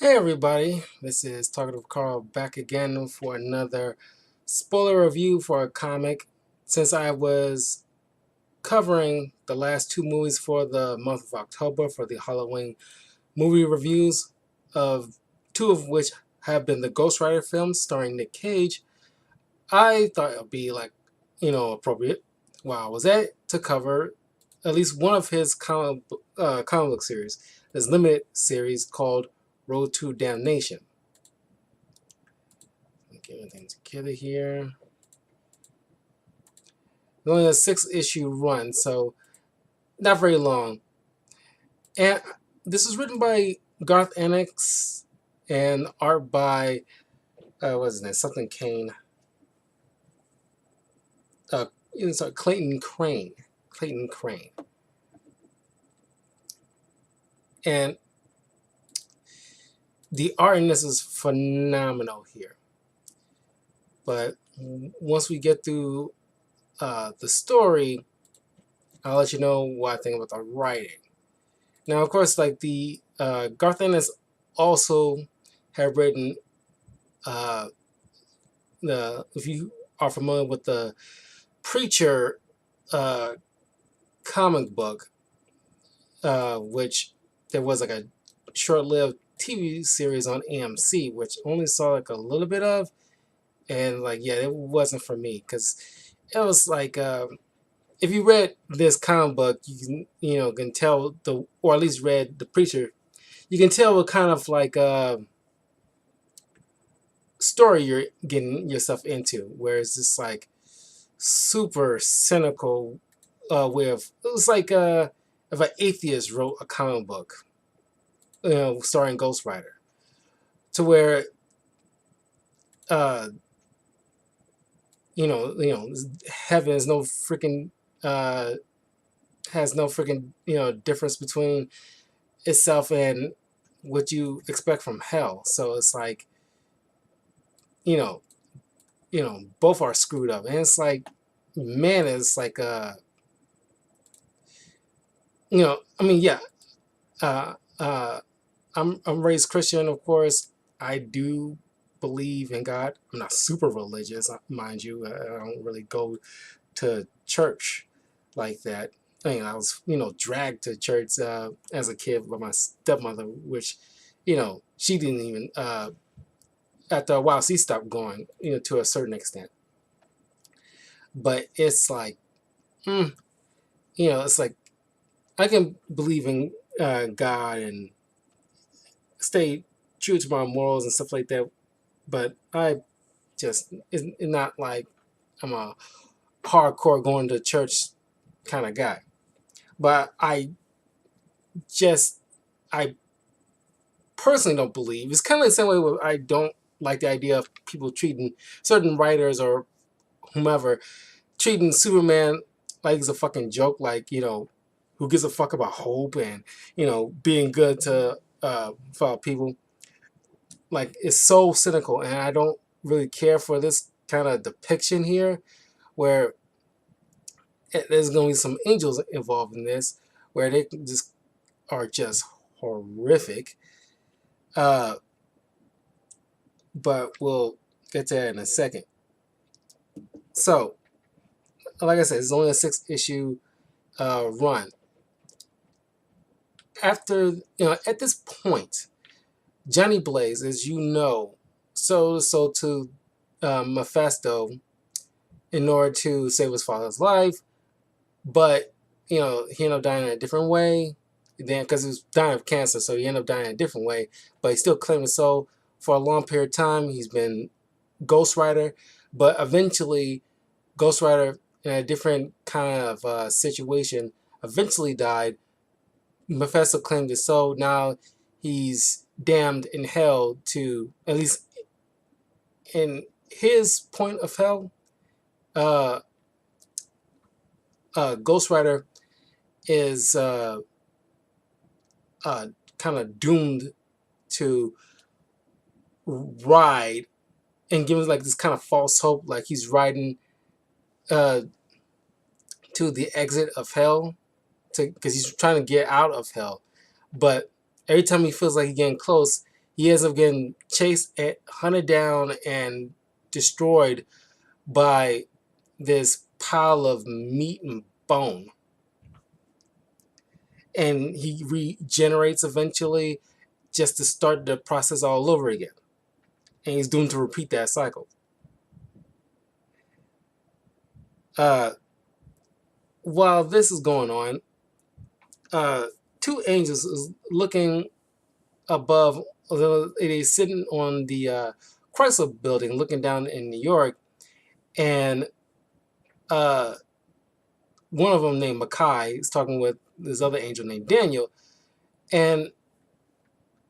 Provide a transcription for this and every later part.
Hey everybody, this is Talkative Carl back again for another spoiler review for a comic. Since I was covering the last two movies for the month of October for the Halloween movie reviews, of two of which have been the Ghost Rider films starring Nick Cage, I thought it would be appropriate while I was at to cover at least one of his comic book series, his limited series called Road to Damnation. Get everything together here. It's only a 6-issue run, so not very long. And this was written by Garth Ennis and art by what's his name? Something Kane. Uh, Clayton Crane. Clayton Crane. And the art in this is phenomenal here. But once we get through the story, I'll let you know what I think about the writing. Now, of course, like the Garth Ennis also have written if you are familiar with the Preacher uh, comic book, which there was like a short-lived TV series on AMC, which only saw like a little bit of, and like yeah, it wasn't for me because it was like if you read this comic book, can tell or at least read the Preacher, you can tell what kind of like story you're getting yourself into, where it's just like super cynical way of it was like if an atheist wrote a comic book, starring Ghost Rider, to where uh, heaven is no freaking has no freaking difference between itself and what you expect from hell. So it's like you know both are screwed up, and it's like man, it's like I mean yeah, uh, uh, I'm raised Christian, of course. I do believe in God. I'm not super religious, mind you. I don't really go to church like that. I mean, I was dragged to church as a kid by my stepmother, which she didn't even after a while she stopped going to a certain extent. But it's like it's like I can believe in God and stay true to my morals and stuff like that, but I just it's not like I'm a hardcore going to church kind of guy. But just I personally don't believe it's kind of the same way where I don't like the idea of people treating certain writers or whomever treating Superman like he's a fucking joke, like who gives a fuck about hope and being good to fellow people. Like it's so cynical, and I don't really care for this kind of depiction here, where there's going to be some angels involved in this, where they just are just horrific. Uh, but we'll get to that in a second. So, like I said, it's only a 6-issue run. After at this point, Johnny Blaze, as you know, so to Mephisto in order to save his father's life, but he ended up dying in a different way. Then, because he was dying of cancer, so he ended up dying in a different way. But he still claimed his soul for a long period of time. He's been Ghost Rider, but eventually, Ghost Rider in a different kind of situation eventually died. Mephisto claimed his soul. Now he's damned in hell to, at least in his point of hell, uh, Ghost Rider is kind of doomed to ride and give us like this kind of false hope, like he's riding uh, to the exit of hell, because he's trying to get out of hell. But every time he feels like he's getting close, he ends up getting chased, hunted down, and destroyed by this pile of meat and bone. And he regenerates eventually just to start the process all over again. And he's doomed to repeat that cycle. Uh, while this is going on, two angels is looking above. It is sitting on the Chrysler building, looking down in New York, and uh, one of them named Makai is talking with this other angel named Daniel, and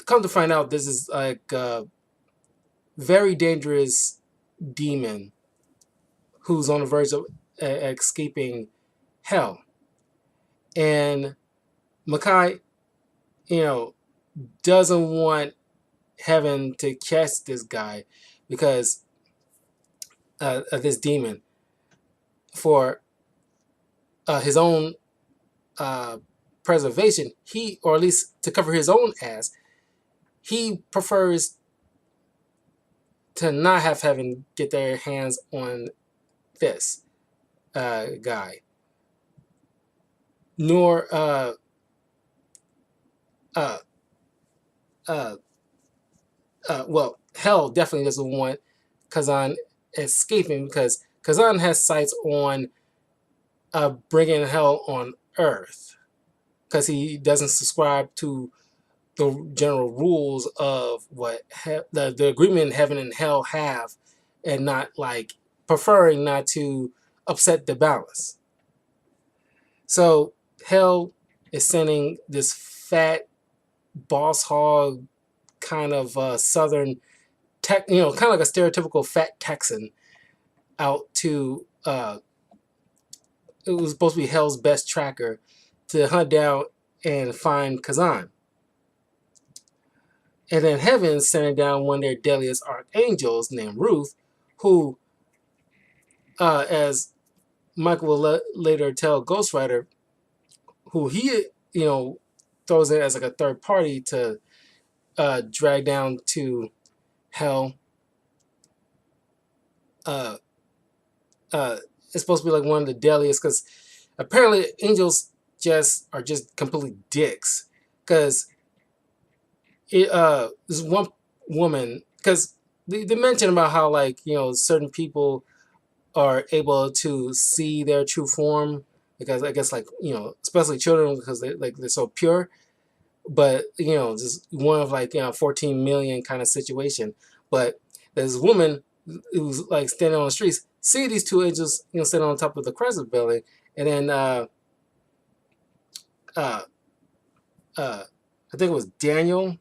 come to find out, this is like a very dangerous demon who's on the verge of escaping hell, and Makai, you know, doesn't want heaven to catch this guy because of this demon for his own uh, preservation. He, or at least to cover his own ass, he prefers to not have heaven get their hands on this guy, nor uh, uh, well, hell definitely doesn't want Kazan escaping because Kazan has sights on bringing hell on Earth because he doesn't subscribe to the general rules of what the agreement heaven and hell have, and not like preferring not to upset the balance. So hell is sending this fat boss hog kind of southern tech, kind of like a stereotypical fat Texan out to it was supposed to be hell's best tracker to hunt down and find Kazan. And then heaven sending down one of their deadliest archangels named Ruth, who, as Michael will later tell Ghost Rider, who he, throws in as like a third party to drag down to hell. Uh, it's supposed to be like one of the deadliest because apparently angels are just completely dicks. Because this one woman, because they mention about how like certain people are able to see their true form, because I guess like especially children, because they're so pure. But just one of like 14 million kind of situation. But there's a woman who's like standing on the streets, see these two angels standing on top of the Chrysler building, and then uh, I think it was Daniel,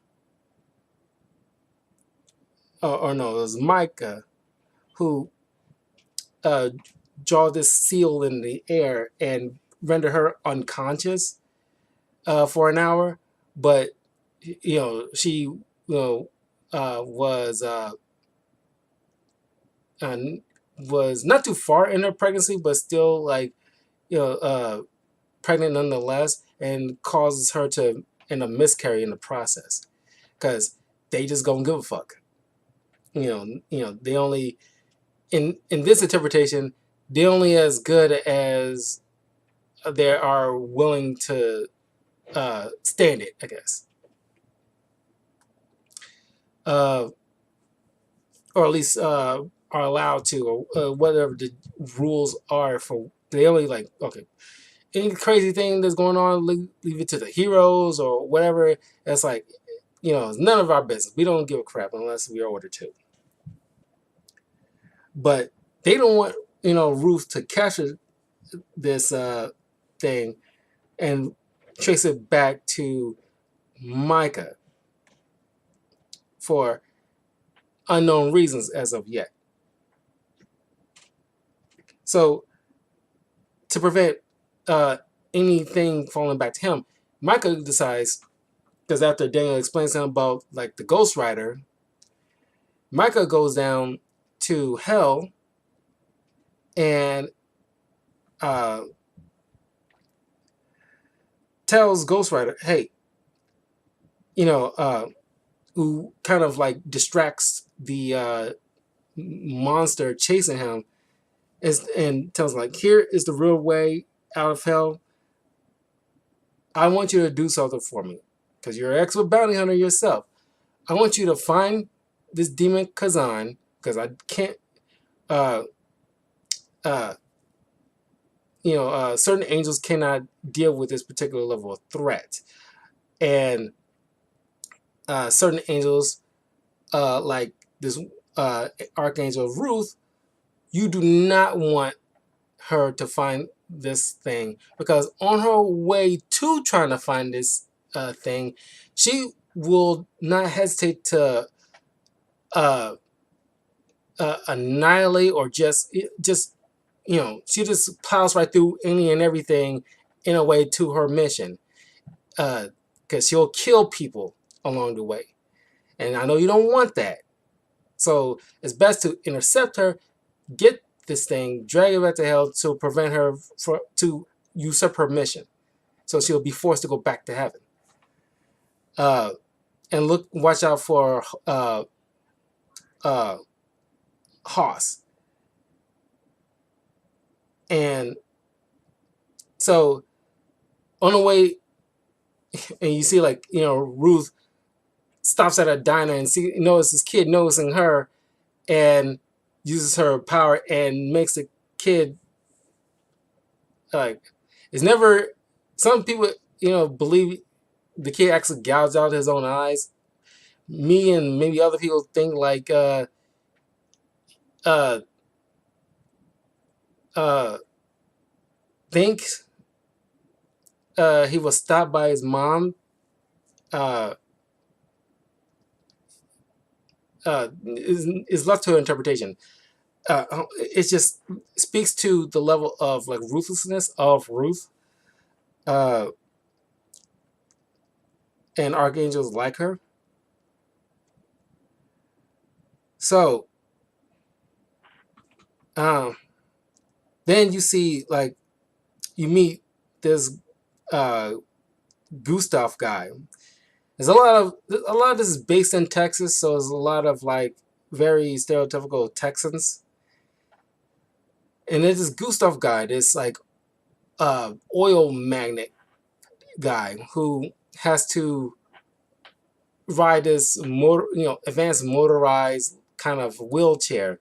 or no, it was Micah, who draw this seal in the air and render her unconscious for an hour. But she was not too far in her pregnancy, but still like pregnant nonetheless, and causes her to end up miscarry in the process because they just don't give a fuck. They only in this interpretation, they're only as good as they are willing to stand it, I guess. Or at least are allowed to, or whatever the rules are for. They only like, okay, any crazy thing that's going on, leave it to the heroes or whatever. It's like, it's none of our business. We don't give a crap unless we are ordered to. But they don't want, Ruth to capture this thing and trace it back to Micah for unknown reasons as of yet. So to prevent anything falling back to him, Micah decides, because after Daniel explains to him about like the Ghost Rider, Micah goes down to hell and tells Ghost Rider, hey, who kind of like distracts the monster chasing him, and tells him, like, here is the real way out of hell. I want you to do something for me because you're an expert bounty hunter yourself. I want you to find this demon Kazan because I can't. Uh, uh, certain angels cannot deal with this particular level of threat, and certain angels, like this uh, Archangel Ruth, you do not want her to find this thing because on her way to trying to find this thing, she will not hesitate to uh, annihilate or just she just plows right through any and everything in a way to her mission, because she'll kill people along the way, and I know you don't want that. So it's best to intercept her, get this thing, drag it back to hell to prevent her to usurp her mission. So she'll be forced to go back to heaven. And watch out for Hoss. And so on the way, and you see Ruth stops at a diner and notices this kid noticing her, and uses her power and makes the kid like it's never. Some people believe the kid actually gouged out his own eyes. Me and maybe other people think like uh uh think he was stopped by his mom. uh is left to interpretation. It just speaks to the level of like ruthlessness of Ruth, uh and archangels like her. So um then you see, like, you meet this uh Gustav guy. There's a lot of this is based in Texas, so there's a lot of like very stereotypical Texans. And there's this Gustav guy, this like oil magnate guy who has to ride this advanced motorized kind of wheelchair,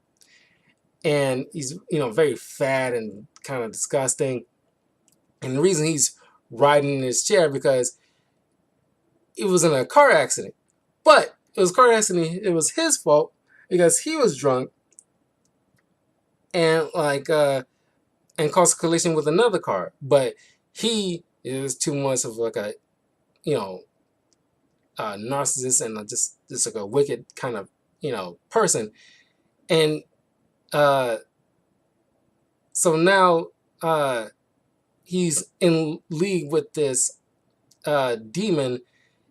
and he's very fat and kind of disgusting. And the reason he's riding in his chair because it was in a car accident. But it was a car accident. It was his fault because he was drunk and and caused a collision with another car. But he is too much of like a you know narcissist and just like a wicked kind of person. And uh, so now he's in league with this demon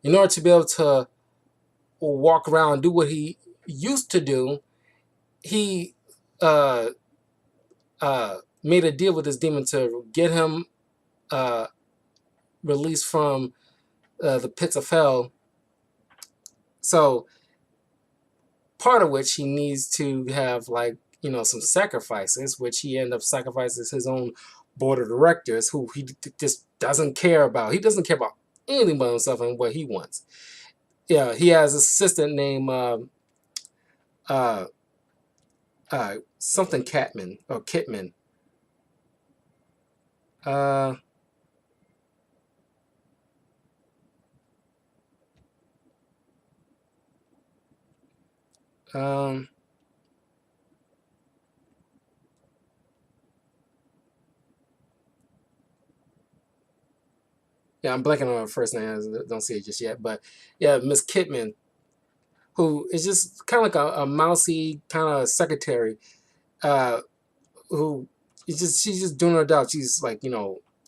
in order to be able to walk around, do what he used to do. He uh, made a deal with this demon to get him uh, released from the pits of hell. So part of which he needs to have some sacrifices, which he end up sacrifices his own board of directors, who he just doesn't care about. He doesn't care about anything but himself and what he wants. Yeah, he has an assistant named uh, something Catman or Kitman. Uh, um, yeah, I'm blanking on her first name. I don't see it just yet, but yeah, Miss Kitman, who is just kind of like a mousy kind of secretary, uh, who is just she's just doing her job. She's like,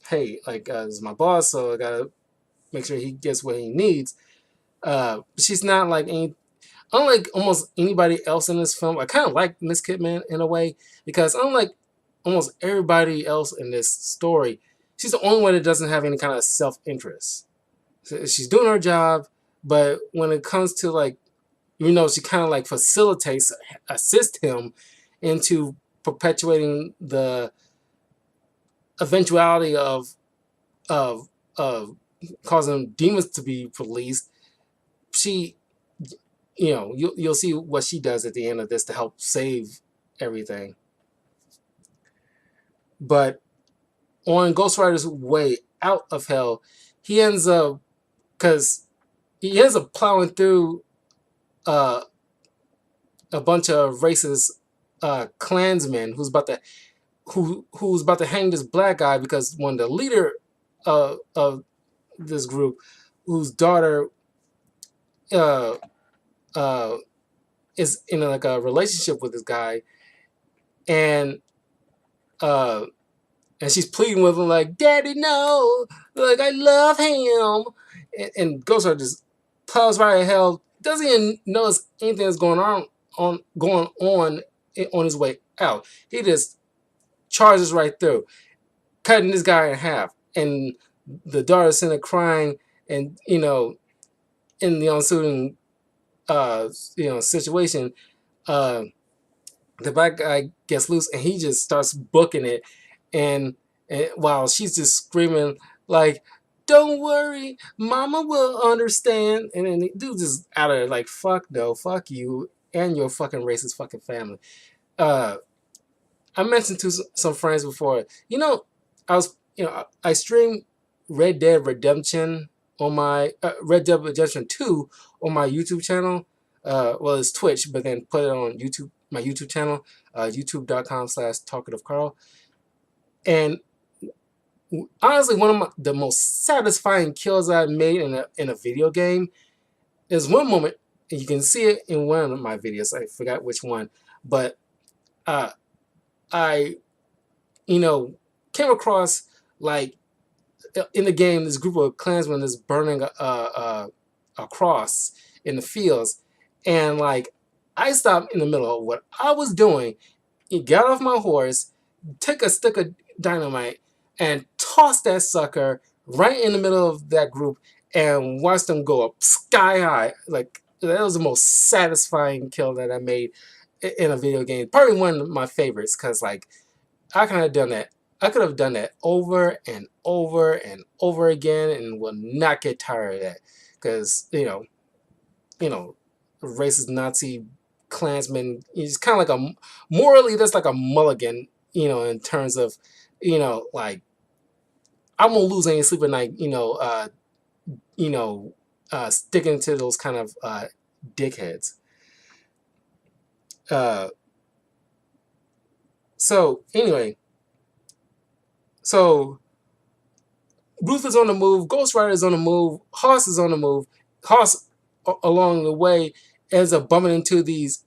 hey, like this is my boss, so I gotta make sure he gets what he needs. She's not like unlike almost anybody else in this film. I kind of like Miss Kidman in a way because unlike almost everybody else in this story, she's the only one that doesn't have any kind of self interest. So she's doing her job, but when it comes to like even though she kind of like facilitates, assist him into perpetuating the eventuality of of causing demons to be released. She, you'll see what she does at the end of this to help save everything. But on Ghost Rider's way out of hell, he ends up because he ends up plowing through uh, a bunch of racist Klansmen who's about to hang this black guy because one of the leader of this group, whose daughter uh, uh, is in like a relationship with this guy, and uh, and she's pleading with him like, "Daddy, no, like I love him," and Ghost Rider just plows right to hell. Doesn't even notice anything that's going on his way out. He just charges right through, cutting this guy in half, and the daughter's sitting there crying, and in the ensuing situation, uh, the black guy gets loose and he just starts booking it, and while she's just screaming like, "Don't worry, Mama will understand," and then the dude just out of there like, "Fuck no, fuck you and your fucking racist fucking family." Uh, I mentioned to some friends before. I streamed Red Dead Redemption on my Red Dead Redemption 2 on my YouTube channel. Well, it's Twitch, but then put it on YouTube, my YouTube channel, youtube.com/talkativecarl. And honestly, one of the most satisfying kills I've made in a video game is one moment, and you can see it in one of my videos. I forgot which one, but uh, I came across, like, in the game, this group of Klansmen is burning a cross in the fields, and like I stopped in the middle of what I was doing, got off my horse, took a stick of dynamite, and tossed that sucker right in the middle of that group, and watched them go up sky high. Like, that was the most satisfying kill that I made in a video game. Probably one of my favorites, because like I could have done that. I could have done that over and over and over again, and will not get tired of that. Because racist Nazi Klansman is kind of like morally, that's like a mulligan. In terms of, like, I won't lose any sleep at night. Sticking to those kind of dickheads. So anyway. So Ruth is on the move. Ghost Rider is on the move. Hoss is on the move. Hoss, along the way, ends up bumping into these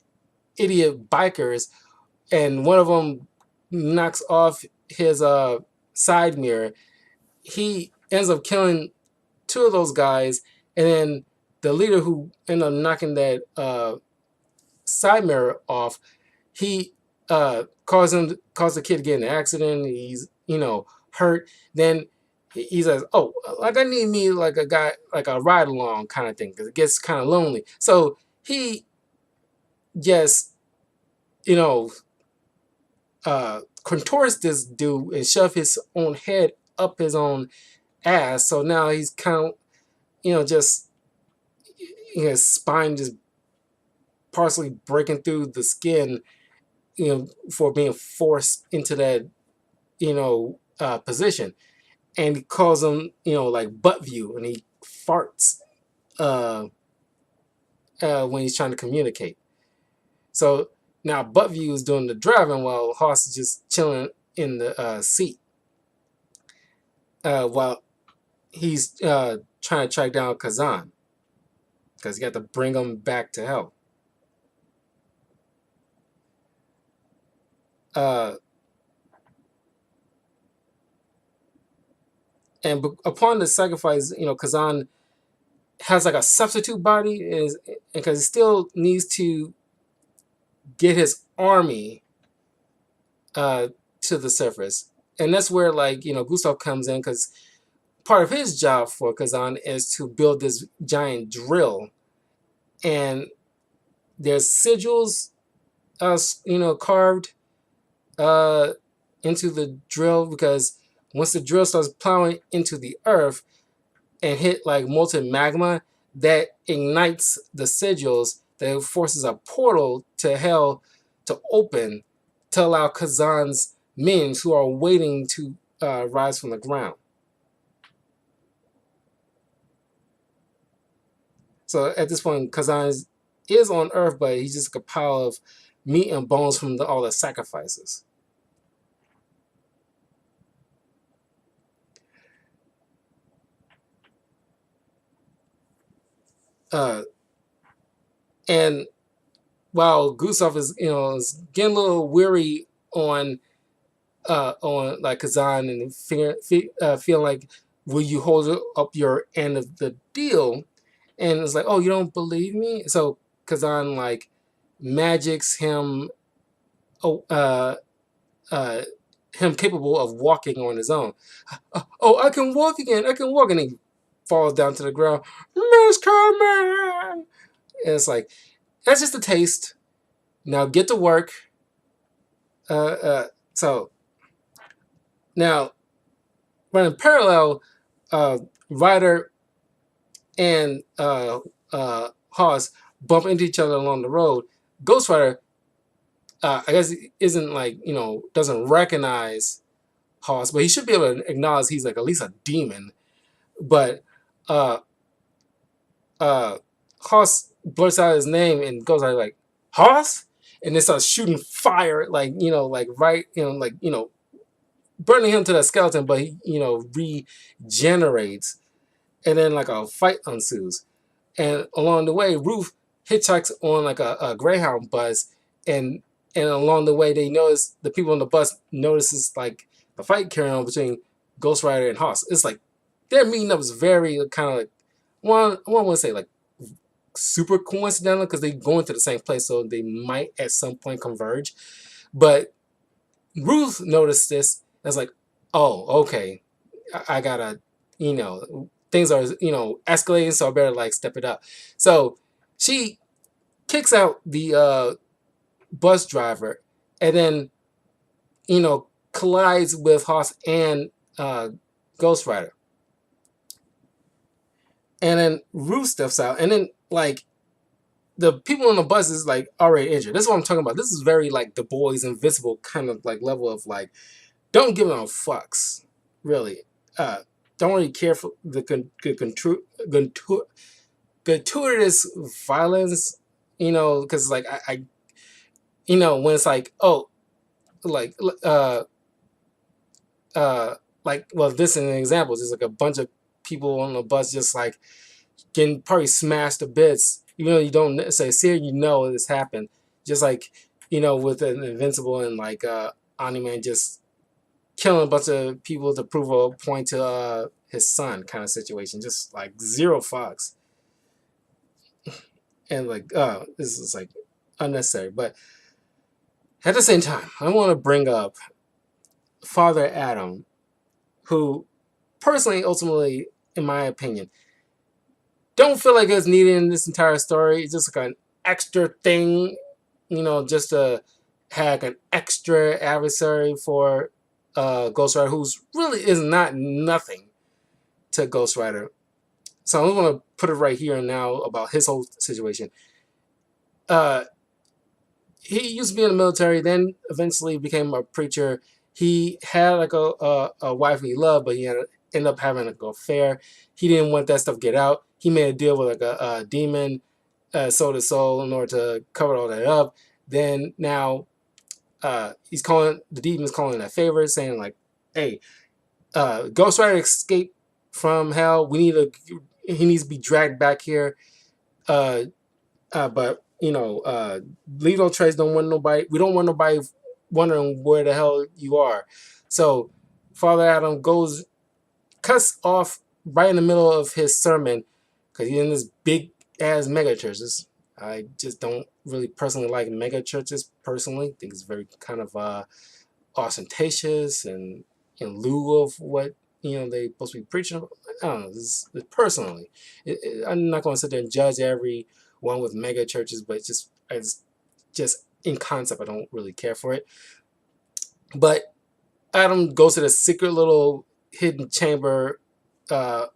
idiot bikers, and one of them knocks off his side mirror. He ends up killing two of those guys, and then the leader, who ended up knocking that side mirror off, he caused the kid to get in an accident. He's hurt. Then he says, "Oh, like I need me like a guy, like a ride along kind of thing, because it gets kind of lonely." So he just contorts this dude and shove his own head up his own ass. So now he's kind of just his spine just partially breaking through the skin, for being forced into that position. And he calls him like butt view, and he farts when he's trying to communicate. So now Buttview is doing the driving while Hoss is just chilling in the seat, while he's trying to track down Kazan, because he got to bring him back to health. And upon the sacrifice, Kazan has like a substitute body, because he still needs to get his army to the surface. And that's where, like, Gustav comes in, because part of his job for Kazan is to build this giant drill. And there's sigils, carved uh, into the drill, because once the drill starts plowing into the earth and hit like molten magma, that ignites the sigils, that forces a portal to hell to open to allow Kazan's minions who are waiting to rise from the ground. So at this point, Kazan is on Earth, but he's just like a pile of meat and bones from all the sacrifices. Uh, and while Gustav is getting a little weary on like Kazan and feeling like, will you hold up your end of the deal? And it's like, oh, you don't believe me? So Kazan like magics him, oh, him capable of walking on his own. Oh, I can walk again. I can walk, and he falls down to the ground. Miss Carmen. And it's like, that's just a taste. Now get to work. So now, running parallel, uh, Ryder and Haas bump into each other along the road. Ghost Rider, I guess, isn't like, doesn't recognize Haas, but he should be able to acknowledge he's like at least a demon. But uh, Haas blurts out his name, and Ghost Rider like, Haas, and then starts shooting fire, like, like right, like, burning him to the skeleton, but he, regenerates, and then like a fight ensues. And along the way, Ruth hitchhikes on like a Greyhound bus, and along the way, the people on the bus notices like the fight carrying on between Ghost Rider and Haas. It's like their meeting up is very kind of like, one want to say like super coincidental, because they go into the same place, so they might at some point converge. But Ruth noticed this and was like, oh, okay, I gotta, things are, escalating, so I better like step it up. So she kicks out the bus driver, and then, collides with Haas and Ghost Rider. And then Ruth steps out, and then like the people on the bus is like already injured. This is what I'm talking about. This is very like The Boys Invincible kind of like level of like, don't give them fucks, really. Don't really care for the gratuitous violence, because like I when it's like, oh, like like, well, this is an example. There's like a bunch of people on the bus just like getting probably smashed to bits, even though you don't necessarily see it, this happened. Just like, with an Invincible and like Omni-Man just killing a bunch of people to prove a point to his son kind of situation. Just like zero fucks. And like, this is like unnecessary. But at the same time, I want to bring up Father Adam, who personally, ultimately, in my opinion, don't feel like it's needed in this entire story. It's just like an extra thing, just to have an extra adversary for Ghost Rider, who's really is not nothing to Ghost Rider. So I'm going to put it right here and now about his whole situation. He used to be in the military, then eventually became a preacher. He had like a wife he loved, but he ended up having like an affair. He didn't want that stuff to get out. He made a deal with like a demon, soul to soul, in order to cover all that up. Then now he's calling the demon's calling a favor, saying like, "Hey, Ghost Rider escaped from hell. He needs to be dragged back here. But leave no trace. Don't want nobody. We don't want nobody wondering where the hell you are." So Father Adam cuts off right in the middle of his sermon, because he's in this big ass mega churches. I just don't really personally like mega churches. Personally, I think it's very kind of ostentatious and in lieu of what they supposed to be preaching. I don't know. Personally, I'm not going to sit there and judge every one with mega churches, but just It's just in concept, I don't really care for it. But Adam goes to the secret little hidden chamber uh,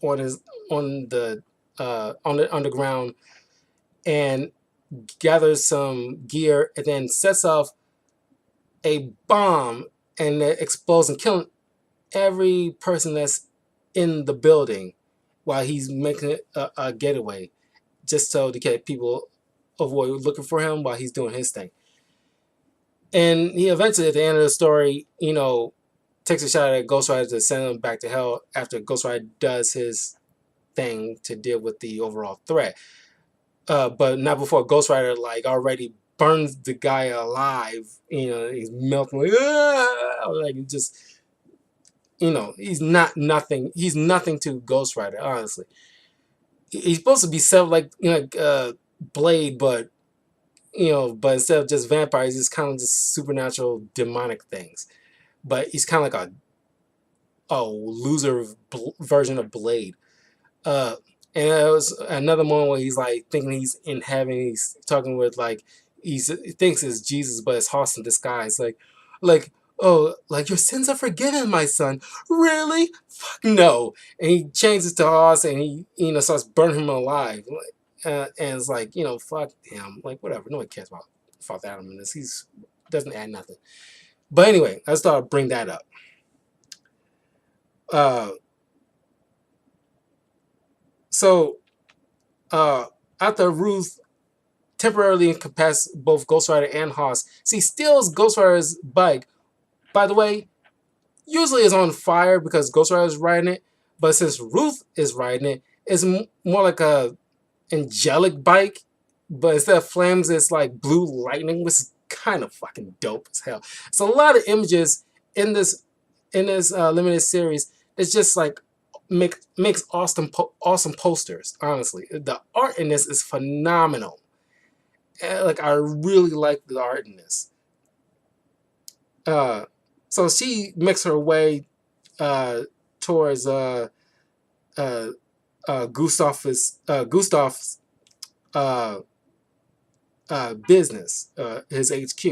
on his on the underground and gathers some gear and then sets off a bomb and it explodes and killing every person that's in the building while he's making a getaway, just so to get people avoid looking for him while he's doing his thing. And he eventually, at the end of the story, takes a shot at Ghost Rider to send him back to hell after Ghost Rider does his thing to deal with the overall threat. But not before Ghost Rider like already burns the guy alive. He's melting like just he's not nothing. He's nothing to Ghost Rider, honestly. He's supposed to be self like Blade, but but instead of just vampires, he's kind of just supernatural demonic things. But he's kind of like a loser version of Blade. Uh, and it was another moment where he's like thinking he's in heaven. He's talking with like he thinks it's Jesus, but it's Hoss in disguise. Like oh, like your sins are forgiven, my son. Really? Fuck no. And he changes to Hoss, and he starts burning him alive. And it's like fuck him. Like whatever. No one cares about Father Adam in this. He's doesn't add nothing. But anyway, I just thought I'd bring that up. Uh, so after Ruth temporarily incapacitates both Ghost Rider and Hoss, steals Ghost Rider's bike. By the way, usually it's on fire because Ghost Rider is riding it, but since Ruth is riding it, it's more like a angelic bike, but instead of flames, it's like blue lightning, which is kind of fucking dope as hell. So a lot of images in this limited series. It's just like makes awesome posters. Honestly, the art in this is phenomenal. Like I really like the art in this. So she makes her way towards Gustav's business, his HQ,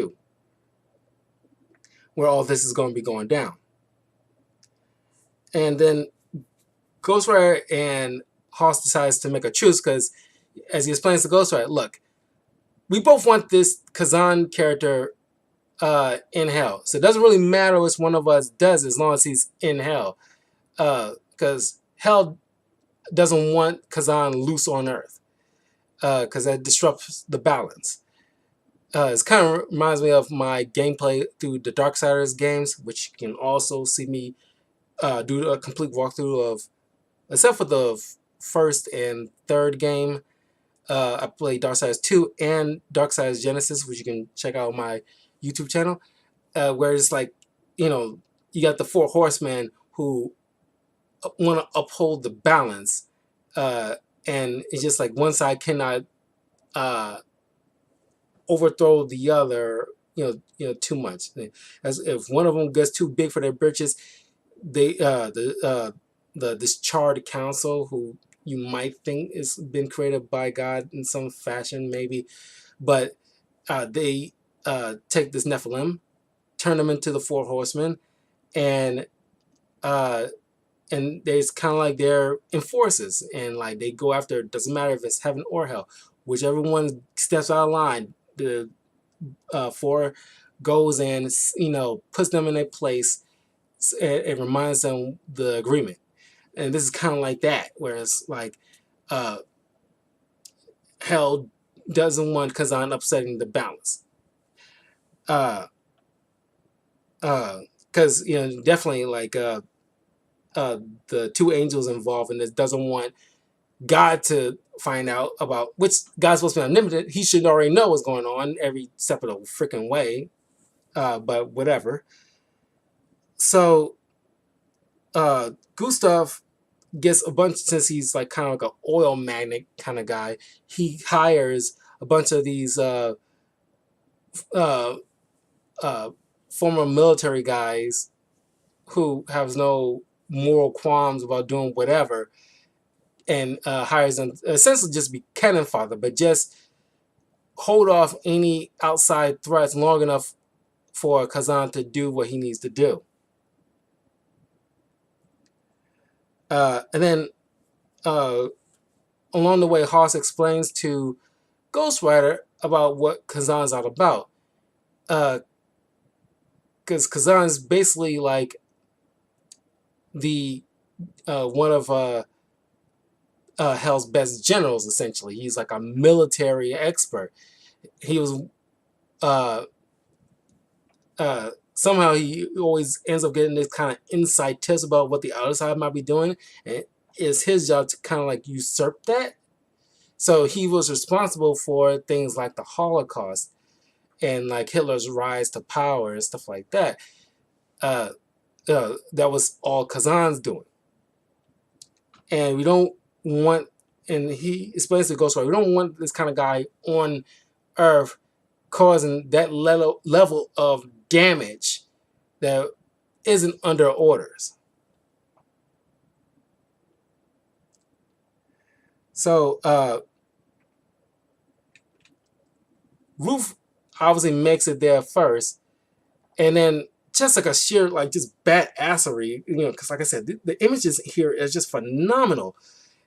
where all this is going to be going down. And then Ghost Rider and Hoss decides to make a truce because, as he explains to Ghost Rider, look, we both want this Kazan character in hell. So it doesn't really matter which one of us does as long as he's in hell. Because hell doesn't want Kazan loose on Earth. Because that disrupts the balance. It kind of reminds me of my gameplay through the Darksiders games, which you can also see me do a complete walkthrough of, except for the first and third game. I played Darksiders 2 and Darksiders Genesis, which you can check out on my YouTube channel, where it's like, you got the four horsemen who want to uphold the balance, and it's just like one side cannot overthrow the other, too much. As if one of them gets too big for their britches, they the discharged council, who you might think has been created by God in some fashion, maybe, but they take this Nephilim, turn them into the four horsemen, and there's kind of like they're enforcers, and like they go after. It doesn't matter if it's heaven or hell, whichever one steps out of line, the four goes and puts them in their place. It reminds them the agreement. And this is kind of like that, whereas like hell doesn't want Kazan upsetting the balance. Because definitely like the two angels involved in this doesn't want God to find out about, which God's supposed to be omnipotent. He should already know what's going on every step of the freaking way. But whatever. So Gustav gets a bunch, since he's like kind of like an oil magnet kind of guy. He hires a bunch of these former military guys who have no moral qualms about doing whatever, and hires them essentially just be cannon fodder, but just hold off any outside threats long enough for Kazan to do what he needs to do. And then along the way, Hoss explains to Ghost Rider about what Kazan's all about. Because Kazan's basically like the one of Hell's best generals. Essentially, he's like a military expert. He was somehow he always ends up getting this kind of inside tips about what the other side might be doing, and it's his job to kind of like usurp that. So he was responsible for things like the Holocaust and like Hitler's rise to power and stuff like that. That was all Kazan's doing, and we don't want. And he explains to Ghost Rider, we don't want this kind of guy on Earth causing that level of damage that isn't under orders. So Ruth obviously makes it there first, and then just like a sheer like just badassery, because like I said, the images here is just phenomenal.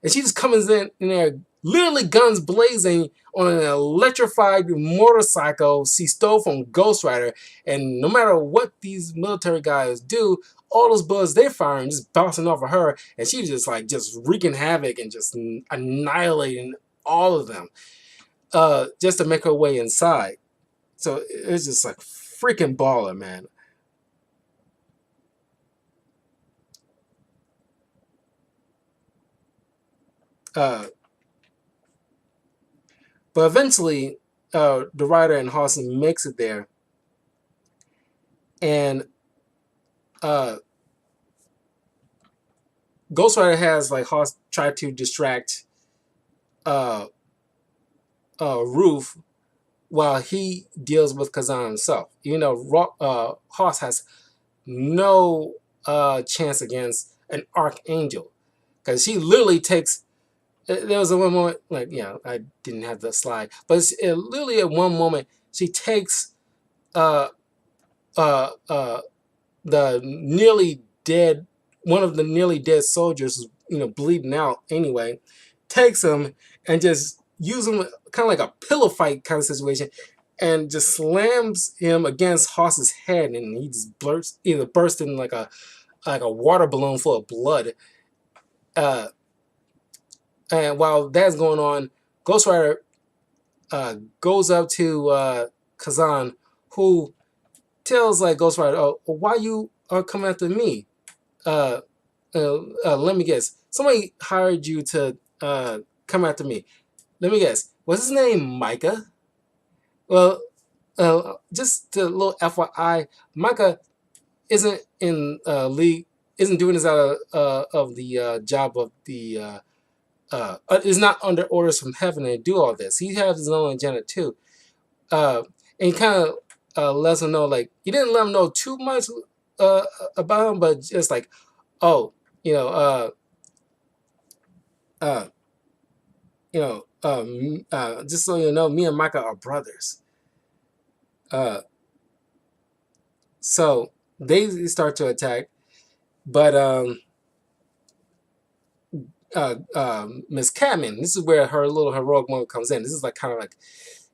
And she just comes in there, literally guns blazing on an electrified motorcycle she stole from Ghost Rider. And no matter what these military guys do, all those bullets they're firing just bouncing off of her. And she's just like just wreaking havoc and just annihilating all of them just to make her way inside. So it's just like freaking baller, man. But eventually, the Rider and Hoss makes it there, and Ghost Rider has like Hoss try to distract Ruth while he deals with Kazan himself. Hoss has no chance against an Archangel because she literally takes. There was a one moment, like, I didn't have the slide, but literally at one moment she takes the nearly dead, one of the nearly dead soldiers, bleeding out anyway, takes him and just uses him kind of like a pillow fight kind of situation, and just slams him against Hoss's head, and he just bursts in like a water balloon full of blood. And while that's going on, Ghost Rider goes up to Kazan, who tells like Ghost Rider, "Oh, why you are coming after me? Let me guess. Somebody hired you to come after me. Let me guess. Was his name Micah? Well, just a little FYI, Micah isn't in league, isn't doing this out of the job of the." Is not under orders from heaven to do all this. He has his own agenda too. And he kind of lets him know, like, he didn't let him know too much about him, but just like, oh, just so you know, me and Micah are brothers. So they start to attack, but Miss Catman, this is where her little heroic moment comes in. This is like kind of like,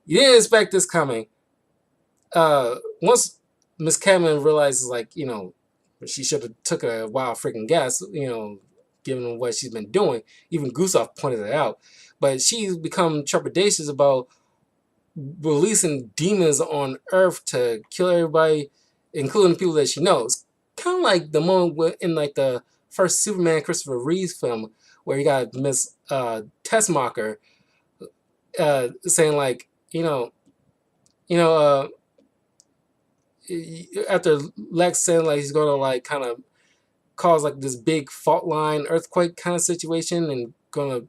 you didn't expect this coming. Once Miss Catman realizes, like, she should have took a wild freaking guess, given what she's been doing. Even Gustav pointed it out. But she's become trepidatious about releasing demons on Earth to kill everybody, including people that she knows. Kind of like the moment in like the first Superman Christopher Reeve film, where you got Miss Tessmacher saying like, after Lex saying like he's gonna like kind of cause like this big fault line earthquake kind of situation and gonna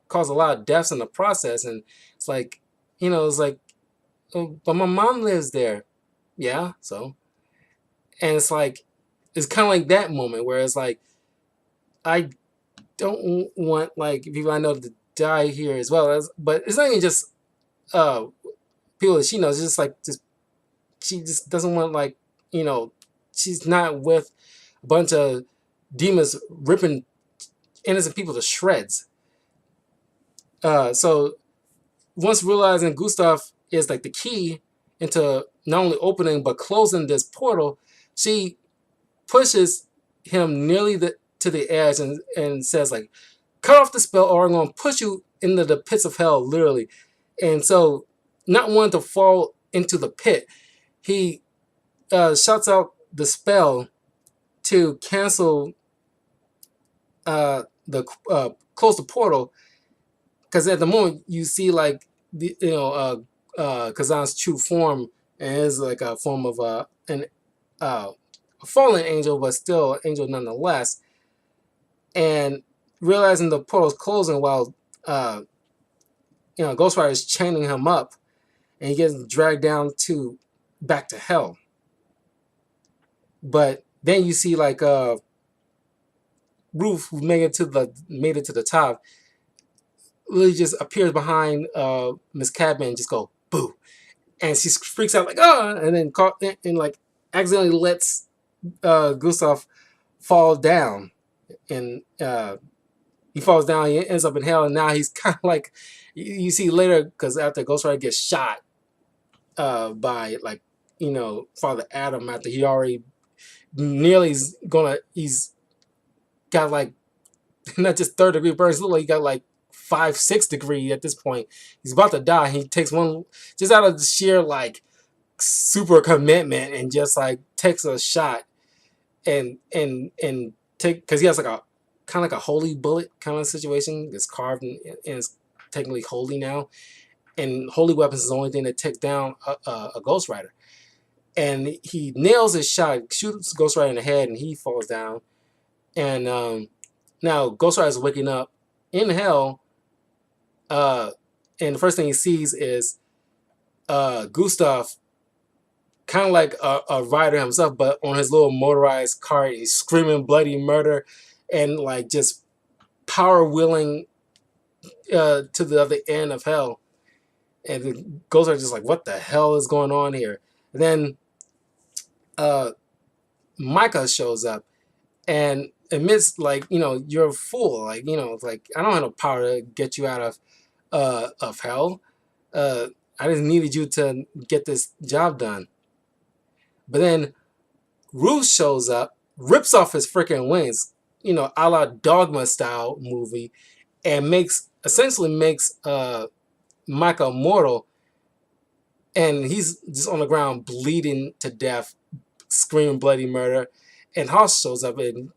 cause a lot of deaths in the process, and it's like, it's like, oh, but my mom lives there, yeah, so, and it's like, it's kind of like that moment where it's like, I don't want like people I know to die here as well as, but it's not even just people that she knows, just like just she just doesn't want like you know she's not with a bunch of demons ripping innocent people to shreds. So once realizing Gustav is like the key into not only opening but closing this portal, she pushes him nearly to the edge and says like, "Cut off the spell, or I'm gonna push you into the pits of hell, literally." And so, not wanting to fall into the pit, he shouts out the spell to cancel the close the portal, because at the moment you see like the Kazan's true form, and is like a form of a fallen angel, but still an angel nonetheless. And realizing the portal's closing while Ghost Rider is chaining him up, and he gets dragged down to back to hell. But then you see like Ruth, who made it to the top, really just appears behind Miss Cadman and just go boo, and she freaks out like and then and like accidentally lets Gustav fall down, and he falls down. He ends up in hell, and now he's kind of like you see later, because after Ghost Rider gets shot by like Father Adam, after he already nearly he's got like not just third degree burns, look like he got like 5-6 degree at this point. He's about to die. He takes one just out of the sheer like super commitment and just like takes a shot and take, because he has like a kind of like a holy bullet kind of situation. It's carved and it's technically holy now, and holy weapons is the only thing that takes down a Ghost Rider. And he nails his shot, shoots Ghost Rider in the head, and he falls down. And now Ghost Rider is waking up in hell, and the first thing he sees is Gustav, kind of like a rider himself, but on his little motorized car. He's screaming bloody murder and like just power wheeling to the other end of hell. And the Ghost Rider just like, what the hell is going on here? And then Micah shows up and admits like, you're a fool. Like, like, I don't have no power to get you out of hell. I just needed you to get this job done. But then Ruth shows up, rips off his freaking wings, a la Dogma style movie, and essentially makes Micah mortal. And he's just on the ground bleeding to death, screaming bloody murder. And Hoss shows up and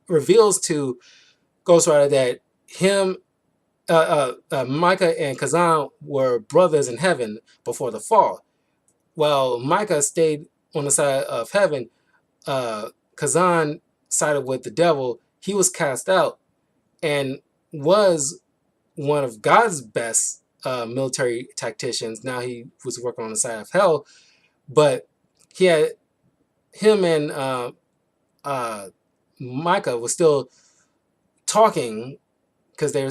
reveals to Ghost Rider that him, Micah and Kazan were brothers in heaven before the fall. While Micah stayed on the side of heaven, Kazan sided with the devil. He was cast out and was one of God's best military tacticians. Now he was working on the side of hell, but him and Micah was still talking, because they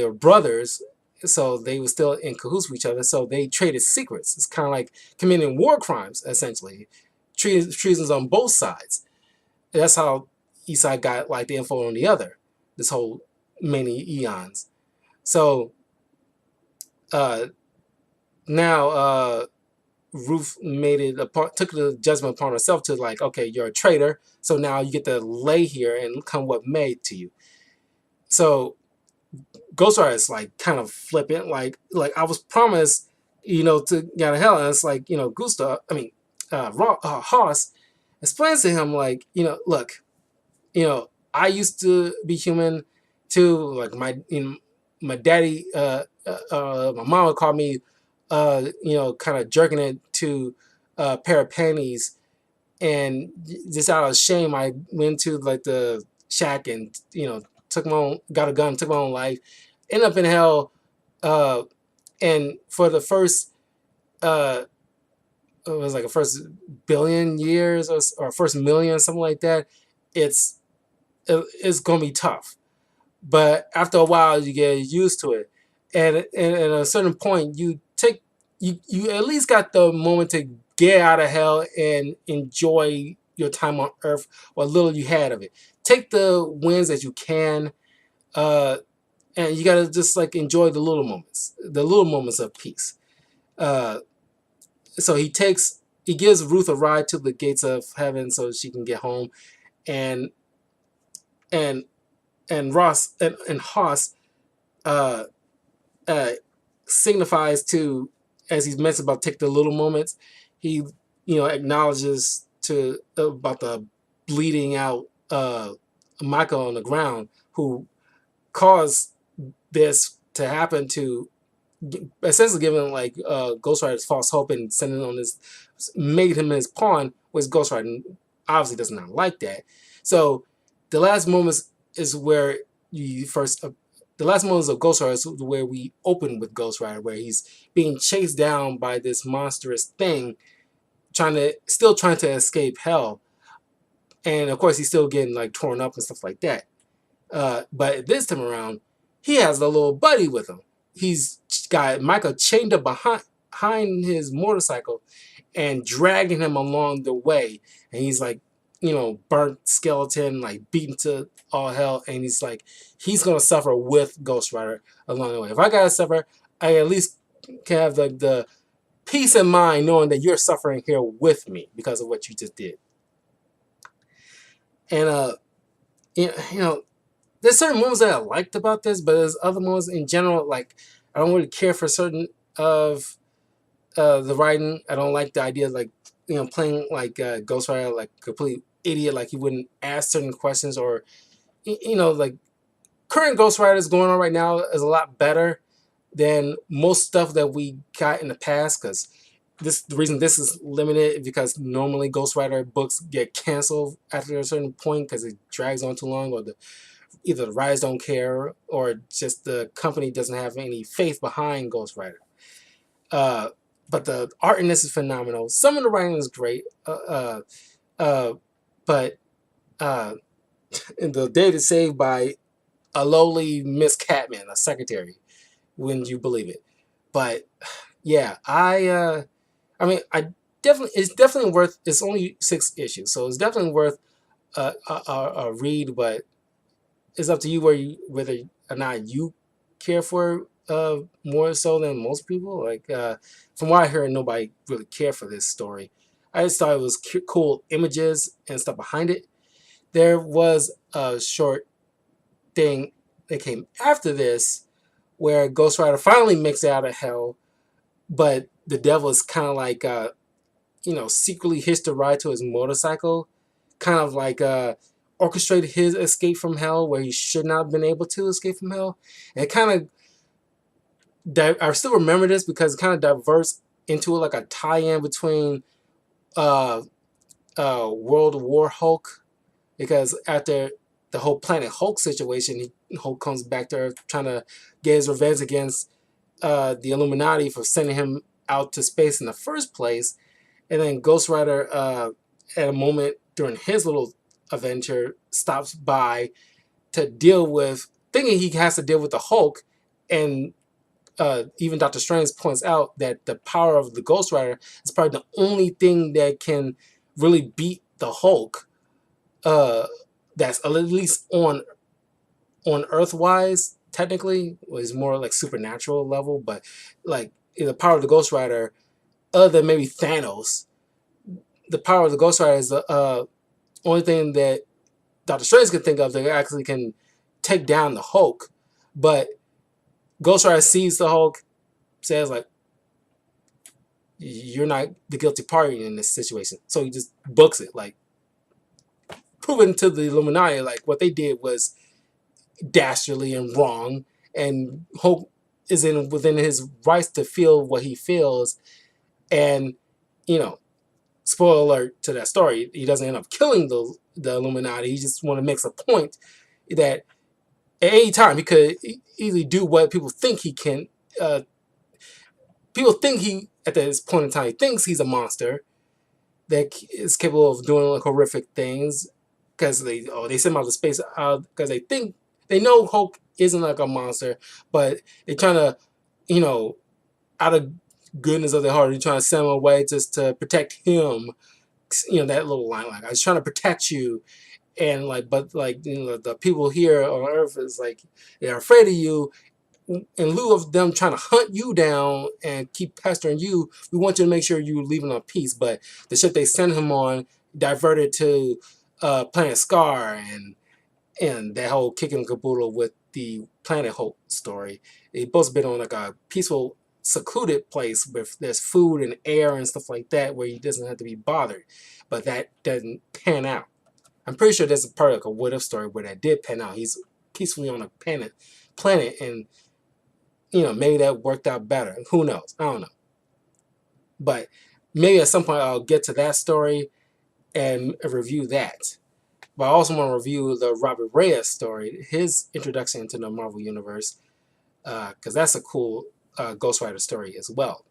were brothers, so they were still in cahoots with each other. So they traded secrets. It's kind of like committing war crimes, essentially, treasons on both sides. And that's how each side got like the info on the other. This whole many eons. So now Ruth took the judgment upon herself to like, okay, you're a traitor, so now you get to lay here and come what may to you. So Ghost Rider is like kind of flippant, like I was promised, to get out of hell, and it's like, Hoss explains to him like, look, I used to be human too, like my daddy, my mom would call me, kind of jerking it to a pair of panties, and just out of shame, I went to like the shack and got a gun, took my own life, ended up in hell, and for the first it was like a first billion years or first million, something like that. It's gonna be tough, but after a while you get used to it. and at a certain point, you at least got the moment to get out of hell and enjoy your time on Earth, what little you had of it. Take the wins as you can, uh, and you gotta just like enjoy the little moments of peace. Uh, so he gives Ruth a ride to the gates of heaven so she can get home, and and Ross and Haas uh, uh, signifies to, as he's mentioned about take the little moments, he acknowledges to about the bleeding out Michael on the ground who caused this to happen to essentially giving like Ghost Rider's false hope and sending on this made him his pawn, which Ghost Rider obviously does not like that. So the last moments is where you first the last moments of Ghost Rider is where we open with Ghost Rider, where he's being chased down by this monstrous thing, trying to escape hell, and of course he's still getting like torn up and stuff like that. But this time around, he has a little buddy with him. He's got Michael chained up behind his motorcycle and dragging him along the way. And he's like, burnt skeleton, like beaten to all hell. And he's like, he's going to suffer with Ghost Rider along the way. If I got to suffer, I at least can have the peace of mind knowing that you're suffering here with me because of what you just did. And, there's certain moments that I liked about this, but there's other moments in general, like, I don't really care for certain of the writing. I don't like the idea of, like, playing like Ghost Rider, like a complete idiot, like he wouldn't ask certain questions, or, like, current Ghost Riders going on right now is a lot better than most stuff that we got in the past, because the reason this is limited is because normally Ghost Rider books get canceled after a certain point because it drags on too long, or either the writers don't care or just the company doesn't have any faith behind Ghost Rider. But the art in this is phenomenal. Some of the writing is great, but the day is saved by a lowly Miss Catman, a secretary, wouldn't you believe it? But yeah, I mean, it's definitely worth. It's only 6 issues, so it's definitely worth a read. But it's up to you whether or not you care for more so than most people. Like from what I heard, nobody really cared for this story. I just thought it was cool images and stuff behind it. There was a short thing that came after this where Ghost Rider finally makes it out of hell, but the devil is kind of like secretly hitched a ride to his motorcycle, kind of like orchestrated his escape from hell where he should not have been able to escape from hell. And it kind of, I still remember this because it kind of diverts into like a tie-in between World War Hulk, because after the whole Planet Hulk situation, Hulk comes back to Earth trying to get his revenge against the Illuminati for sending him out to space in the first place. And then Ghost Rider, at a moment during his little adventure, stops by to deal with, thinking he has to deal with the Hulk. And even Dr. Strange points out that the power of the Ghost Rider is probably the only thing that can really beat the Hulk. That's at least on Earth-wise, technically, is more like supernatural level. But like the power of the Ghost Rider, other than maybe Thanos, the power of the Ghost Rider is the only thing that Doctor Strange can think of that actually can take down the Hulk. But Ghost Rider sees the Hulk, says like, "You're not the guilty party in this situation," so he just books it, like proving to the Illuminati like what they did was dastardly and wrong, and Hulk is within his rights to feel what he feels. And spoiler alert to that story, he doesn't end up killing the Illuminati. He just want to make a point that at any time he could easily do what people think he can. People think he, at this point in time, he thinks he's a monster that is capable of doing like horrific things, because they send him out to space because they know Hulk isn't like a monster, but they're trying to, you know, out of goodness of their heart, they're trying to send him away just to protect him. You know, that little line, like, I was trying to protect you, and like, but like, you know, the people here on Earth is like, they're afraid of you. In lieu of them trying to hunt you down and keep pestering you, we want you to make sure you leave in peace. But the ship they sent him on diverted to Planet Scar, and that whole kicking and caboodle with the Planet Hope story. They both been on like a peaceful, secluded place where there's food and air and stuff like that, where he doesn't have to be bothered. But that doesn't pan out. I'm pretty sure there's a part of like a what if story where that did pan out. He's peacefully on a planet, and you know, maybe that worked out better. Who knows? I don't know. But maybe at some point I'll get to that story and review that. But I also want to review the Robert Reyes story, his introduction into the Marvel Universe, because that's a cool Ghost Rider story as well.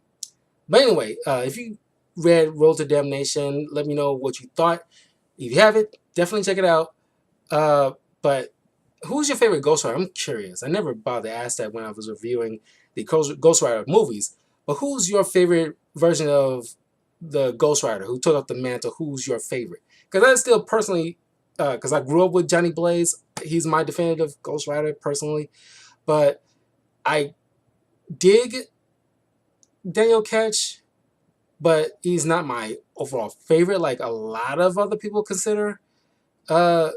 But anyway, if you read Road to Damnation, let me know what you thought. If you have it, definitely check it out. But who's your favorite Ghost Rider? I'm curious. I never bothered to ask that when I was reviewing the Ghost Rider movies. But who's your favorite version of the Ghost Rider who took up the mantle? Who's your favorite? Because I still personally, because I grew up with Johnny Blaze, he's my definitive Ghost Rider personally. But I dig Daniel Ketch, but he's not my overall favorite like a lot of other people consider. Uh,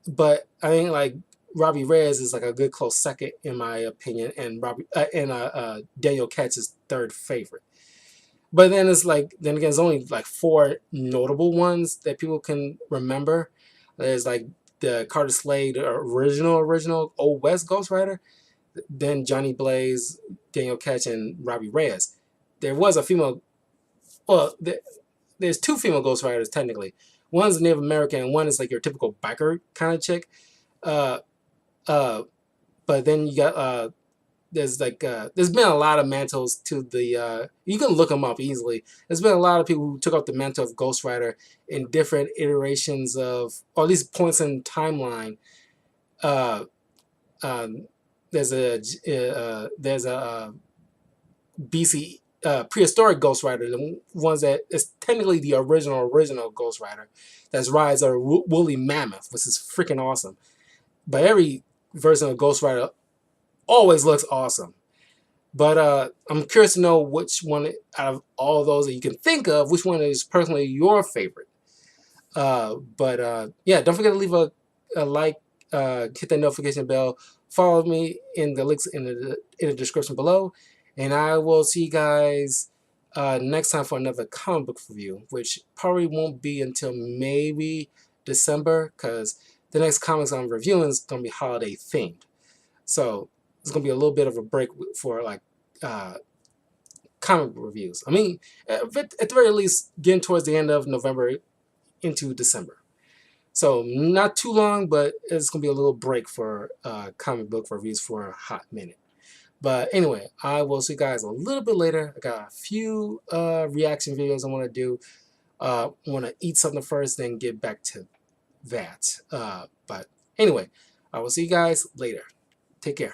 but I think like Robbie Reyes is like a good close second in my opinion, and Daniel Ketch is third favorite. But then it's like, then again, there's only like four notable ones that people can remember. There's like the Carter Slade original Old West Ghost Rider, then Johnny Blaze, Daniel Ketch, and Robbie Reyes. There was a female, well, there's two female Ghost Riders technically. One's Native American, and one is like your typical biker kind of chick. Uh, uh, but then you got there's like there's been a lot of mantles to the you can look them up easily. There's been a lot of people who took up the mantle of Ghost Rider in different iterations of, or at least points in timeline. Uh, um, there's a BC prehistoric Ghost Rider, the ones that is technically the original Ghost Rider. That's Rise of Woolly Mammoth, which is freaking awesome. But every version of Ghost Rider always looks awesome. But I'm curious to know which one out of all those that you can think of, which one is personally your favorite. But yeah, don't forget to leave a like, hit that notification bell, follow me in the links in the description below, and I will see you guys next time for another comic book review, which probably won't be until maybe December, because the next comics I'm reviewing is going to be holiday themed. So it's going to be a little bit of a break for like comic book reviews. I mean, at the very least, getting towards the end of November into December. So not too long, but it's going to be a little break for comic book reviews for a hot minute. But anyway, I will see you guys a little bit later. I got a few reaction videos I want to do. I want to eat something first, then get back to that. But anyway, I will see you guys later. Take care.